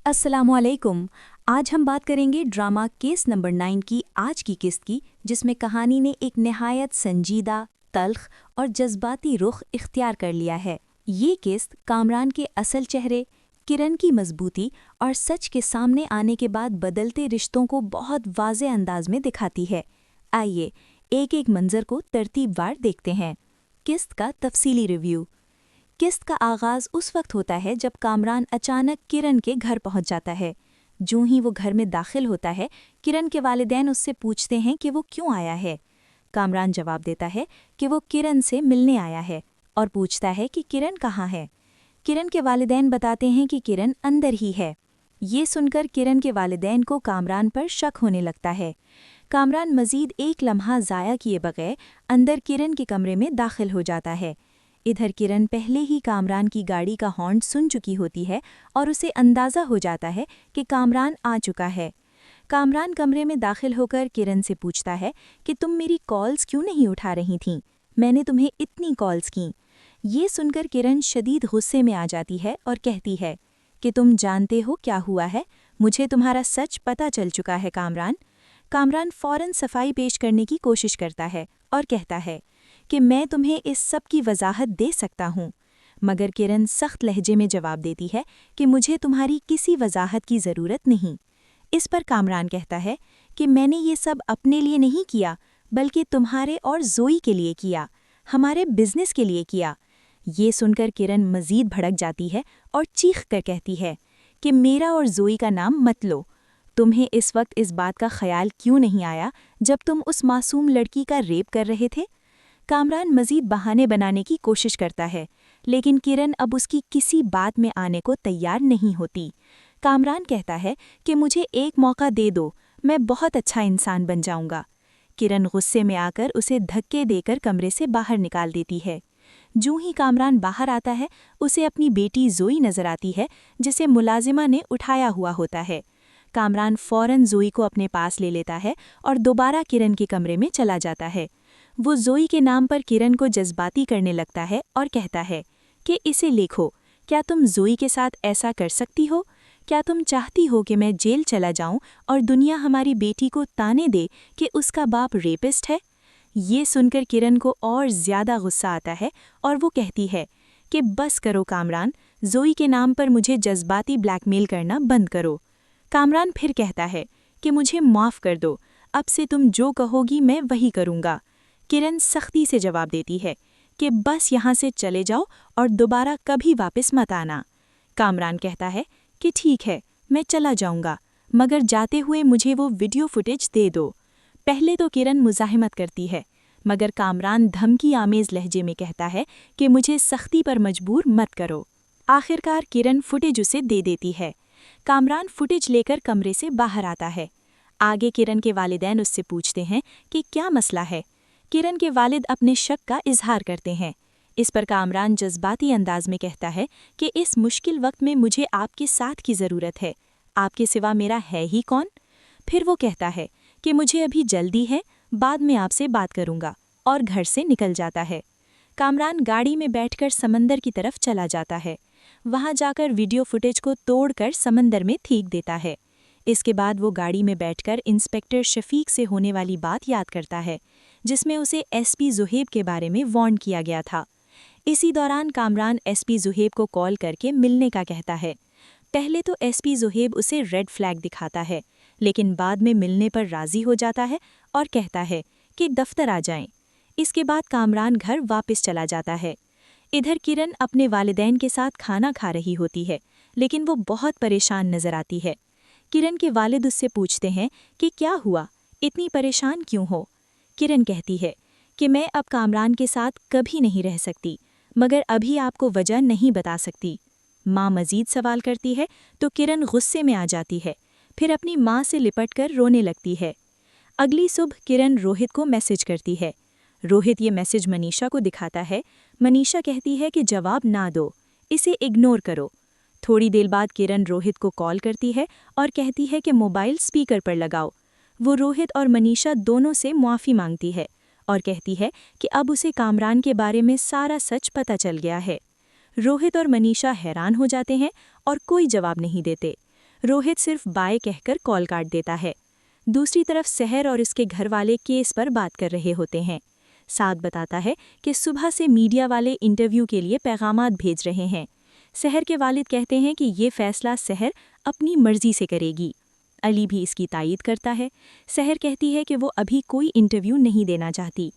अस्सलामुअलैकुम। आज हम बात करेंगे ड्रामा केस नंबर 9 की आज की किस्त की, जिसमें कहानी ने एक निहायत संजीदा, तल्ख और जज्बाती रुख इख्तियार कर लिया है। ये किस्त कामरान के असल चेहरे, किरण की मजबूती और सच के सामने आने के बाद बदलते रिश्तों को बहुत वाज़े अंदाज में दिखाती है। आइए एक एक मंजर को तरतीबवार देखते हैं। किस्त का तफसीली रिव्यू। किस्त का आगाज़ उस वक्त होता है जब कामरान अचानक किरण के घर पहुंच जाता है। जूं ही वो घर में दाखिल होता है, किरण के वालिदैन उससे पूछते हैं कि वो क्यों आया है। कामरान जवाब देता है कि वो किरण से मिलने आया है और पूछता है कि किरण कहाँ है। किरण के वालिदैन बताते हैं कि किरण अंदर ही है। ये सुनकर किरण के वालिदैन को कामरान पर शक होने लगता है। कामरान मज़ीद एक लम्हा ज़ाया किए बगैर अंदर किरण के कमरे में दाखिल हो जाता है। इधर किरण पहले ही कामरान की गाड़ी का हॉर्न सुन चुकी होती है और उसे अंदाज़ा हो जाता है कि कामरान आ चुका है। कामरान कमरे में दाखिल होकर किरण से पूछता है कि तुम मेरी कॉल्स क्यों नहीं उठा रही थीं? मैंने तुम्हें इतनी कॉल्स की। ये सुनकर किरण शदीद गुस्से में आ जाती है और कहती है कि तुम जानते हो क्या हुआ है, मुझे तुम्हारा सच पता चल चुका है कामरान। कामरान फ़ौरन सफाई पेश करने की कोशिश करता है और कहता है कि मैं तुम्हें इस सब की वजाहत दे सकता हूँ, मगर किरण सख्त लहजे में जवाब देती है कि मुझे तुम्हारी किसी वजाहत की ज़रूरत नहीं। इस पर कामरान कहता है कि मैंने ये सब अपने लिए नहीं किया, बल्कि तुम्हारे और ज़ोई के लिए किया, हमारे बिजनेस के लिए किया। ये सुनकर किरण मज़ीद भड़क जाती है और चीख कर कहती है कि मेरा और ज़ोई का नाम मत लो। तुम्हें इस वक्त इस बात का ख्याल क्यों नहीं आया जब तुम उस मासूम लड़की का रेप कर रहे थे? कामरान मज़ीद बहाने बनाने की कोशिश करता है, लेकिन किरण अब उसकी किसी बात में आने को तैयार नहीं होती। कामरान कहता है कि मुझे एक मौका दे दो, मैं बहुत अच्छा इंसान बन जाऊंगा। किरण गुस्से में आकर उसे धक्के देकर कमरे से बाहर निकाल देती है। जूं ही कामरान बाहर आता है, उसे अपनी बेटी ज़ोई नज़र आती है, जिसे मुलाजिमा ने उठाया हुआ होता है। कामरान फ़ौरन ज़ोई को अपने पास ले लेता है और दोबारा किरण के कमरे में चला जाता है। वो ज़ोई के नाम पर किरण को जज्बाती करने लगता है और कहता है कि इसे लिखो, क्या तुम ज़ोई के साथ ऐसा कर सकती हो? क्या तुम चाहती हो कि मैं जेल चला जाऊं और दुनिया हमारी बेटी को ताने दे कि उसका बाप रेपिस्ट है? ये सुनकर किरण को और ज़्यादा गुस्सा आता है और वो कहती है कि बस करो कामरान, ज़ोई के नाम पर मुझे जज्बाती ब्लैकमेल करना बंद करो। कामरान फिर कहता है कि मुझे माफ़ कर दो, अब से तुम जो कहोगी मैं वही करूँगा। किरण सख्ती से जवाब देती है कि बस यहाँ से चले जाओ और दोबारा कभी वापस मत आना। कामरान कहता है कि ठीक है, मैं चला जाऊँगा, मगर जाते हुए मुझे वो वीडियो फुटेज दे दो। पहले तो किरण मुज़ाहिमत करती है, मगर कामरान धमकी आमेज़ लहजे में कहता है कि मुझे सख्ती पर मजबूर मत करो। आखिरकार किरण फुटेज उसे दे देती है। कामरान फुटेज लेकर कमरे से बाहर आता है। आगे किरण के वालिदैन उससे पूछते हैं कि क्या मसला है। किरण के वालिद अपने शक का इजहार करते हैं। इस पर कामरान जज्बाती अंदाज में कहता है कि इस मुश्किल वक्त में मुझे आपके साथ की ज़रूरत है, आपके सिवा मेरा है ही कौन? फिर वो कहता है कि मुझे अभी जल्दी है, बाद में आपसे बात करूँगा, और घर से निकल जाता है। कामरान गाड़ी में बैठकर समंदर की तरफ चला जाता है। वहाँ जाकर वीडियो फुटेज को तोड़कर समंदर में फेंक देता है। इसके बाद वो गाड़ी में बैठकर इंस्पेक्टर शफीक से होने वाली बात याद करता है, जिसमें उसे एसपी ज़ुहैब के बारे में वार्न किया गया था। इसी दौरान कामरान एसपी ज़ुहैब को कॉल करके मिलने का कहता है। पहले तो एसपी ज़ुहैब उसे रेड फ्लैग दिखाता है, लेकिन बाद में मिलने पर राज़ी हो जाता है और कहता है कि दफ्तर आ जाएं। इसके बाद कामरान घर वापस चला जाता है। इधर किरण अपने वालिदैन के साथ खाना खा रही होती है, लेकिन वो बहुत परेशान नज़र आती है। किरण के वालिद उससे पूछते हैं कि क्या हुआ, इतनी परेशान क्यों हो? किरण कहती है कि मैं अब कामरान के साथ कभी नहीं रह सकती, मगर अभी आपको वजह नहीं बता सकती। माँ मज़ीद सवाल करती है तो किरण गुस्से में आ जाती है, फिर अपनी माँ से लिपटकर रोने लगती है। अगली सुबह किरण रोहित को मैसेज करती है। रोहित ये मैसेज मनीषा को दिखाता है। मनीषा कहती है कि जवाब ना दो, इसे इग्नोर करो। थोड़ी देर बाद किरण रोहित को कॉल करती है और कहती है कि मोबाइल स्पीकर पर लगाओ। वो रोहित और मनीषा दोनों से मुआफ़ी मांगती है और कहती है कि अब उसे कामरान के बारे में सारा सच पता चल गया है। रोहित और मनीषा हैरान हो जाते हैं और कोई जवाब नहीं देते। रोहित सिर्फ बाय कहकर कॉल काट देता है। दूसरी तरफ सहर और उसके घर वाले केस पर बात कर रहे होते हैं। साद बताता है कि सुबह से मीडिया वाले इंटरव्यू के लिए पैगामात भेज रहे हैं। सहर के वालिद कहते हैं कि ये फैसला सहर अपनी मर्जी से करेगी। अली भी इसकी तायीद करता है। सहर कहती है कि वो अभी कोई इंटरव्यू नहीं देना चाहती।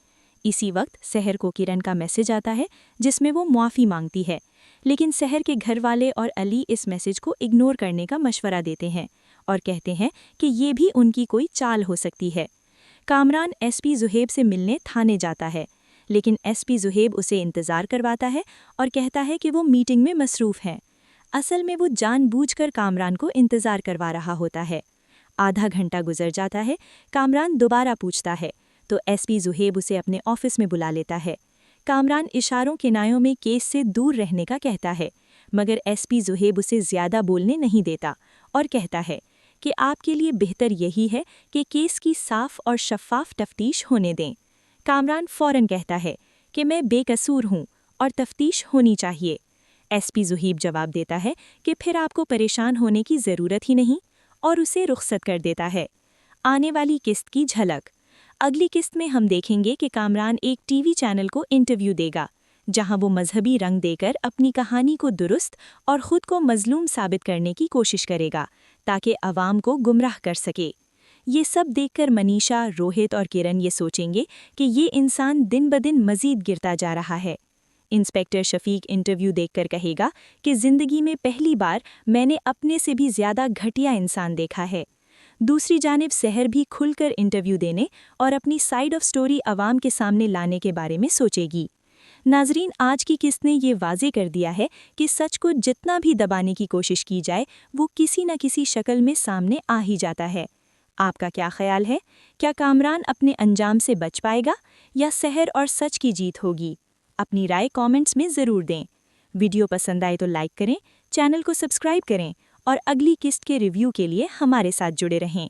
इसी वक्त सहर को किरण का मैसेज आता है जिसमें वो माफ़ी मांगती है, लेकिन सहर के घर वाले और अली इस मैसेज को इग्नोर करने का मशवरा देते हैं और कहते हैं कि ये भी उनकी कोई चाल हो सकती है। कामरान एसपी ज़ुहैब से मिलने थाने जाता है, लेकिन एसपी ज़ुहैब उसे इंतज़ार करवाता है और कहता है कि वो मीटिंग में मसरूफ़ हैं। असल में वो जानबूझकर कामरान को इंतज़ार करवा रहा होता है। आधा घंटा गुजर जाता है। कामरान दोबारा पूछता है तो एसपी ज़ुहैब उसे अपने ऑफिस में बुला लेता है। कामरान इशारों किनायों में केस से दूर रहने का कहता है, मगर एसपी ज़ुहैब उसे ज़्यादा बोलने नहीं देता और कहता है कि आपके लिए बेहतर यही है कि केस की साफ और शफ़ाफ तफ्तीश होने दें। कामरान फ़ौरन कहता है कि मैं बेकसूर हूँ और तफ्तीश होनी चाहिए। एसपी ज़ुहैब जवाब देता है कि फिर आपको परेशान होने की ज़रूरत ही नहीं और उसे रुख्सत कर देता है। आने वाली किस्त की झलक। अगली किस्त में हम देखेंगे कि कामरान एक टीवी चैनल को इंटरव्यू देगा, जहां वो मजहबी रंग देकर अपनी कहानी को दुरुस्त और ख़ुद को मजलूम साबित करने की कोशिश करेगा ताकि अवाम को गुमराह कर सके। ये सब देखकर मनीषा, रोहित और किरण ये सोचेंगे कि ये इंसान दिन ब दिन मज़ीद गिरता जा रहा है। इंस्पेक्टर शफीक इंटरव्यू देखकर कहेगा कि ज़िंदगी में पहली बार मैंने अपने से भी ज़्यादा घटिया इंसान देखा है। दूसरी जानिब सहर भी खुलकर इंटरव्यू देने और अपनी साइड ऑफ स्टोरी अवाम के सामने लाने के बारे में सोचेगी। नाजरीन, आज की किस्त ने ये वाजे कर दिया है कि सच को जितना भी दबाने की कोशिश की जाए वो किसी न किसी शक्ल में सामने आ ही जाता है। आपका क्या ख्याल है? क्या कामरान अपने अंजाम से बच पाएगा या सहर और सच की जीत होगी? अपनी राय कमेंट्स में ज़रूर दें। वीडियो पसंद आए तो लाइक करें, चैनल को सब्सक्राइब करें और अगली किस्त के रिव्यू के लिए हमारे साथ जुड़े रहें।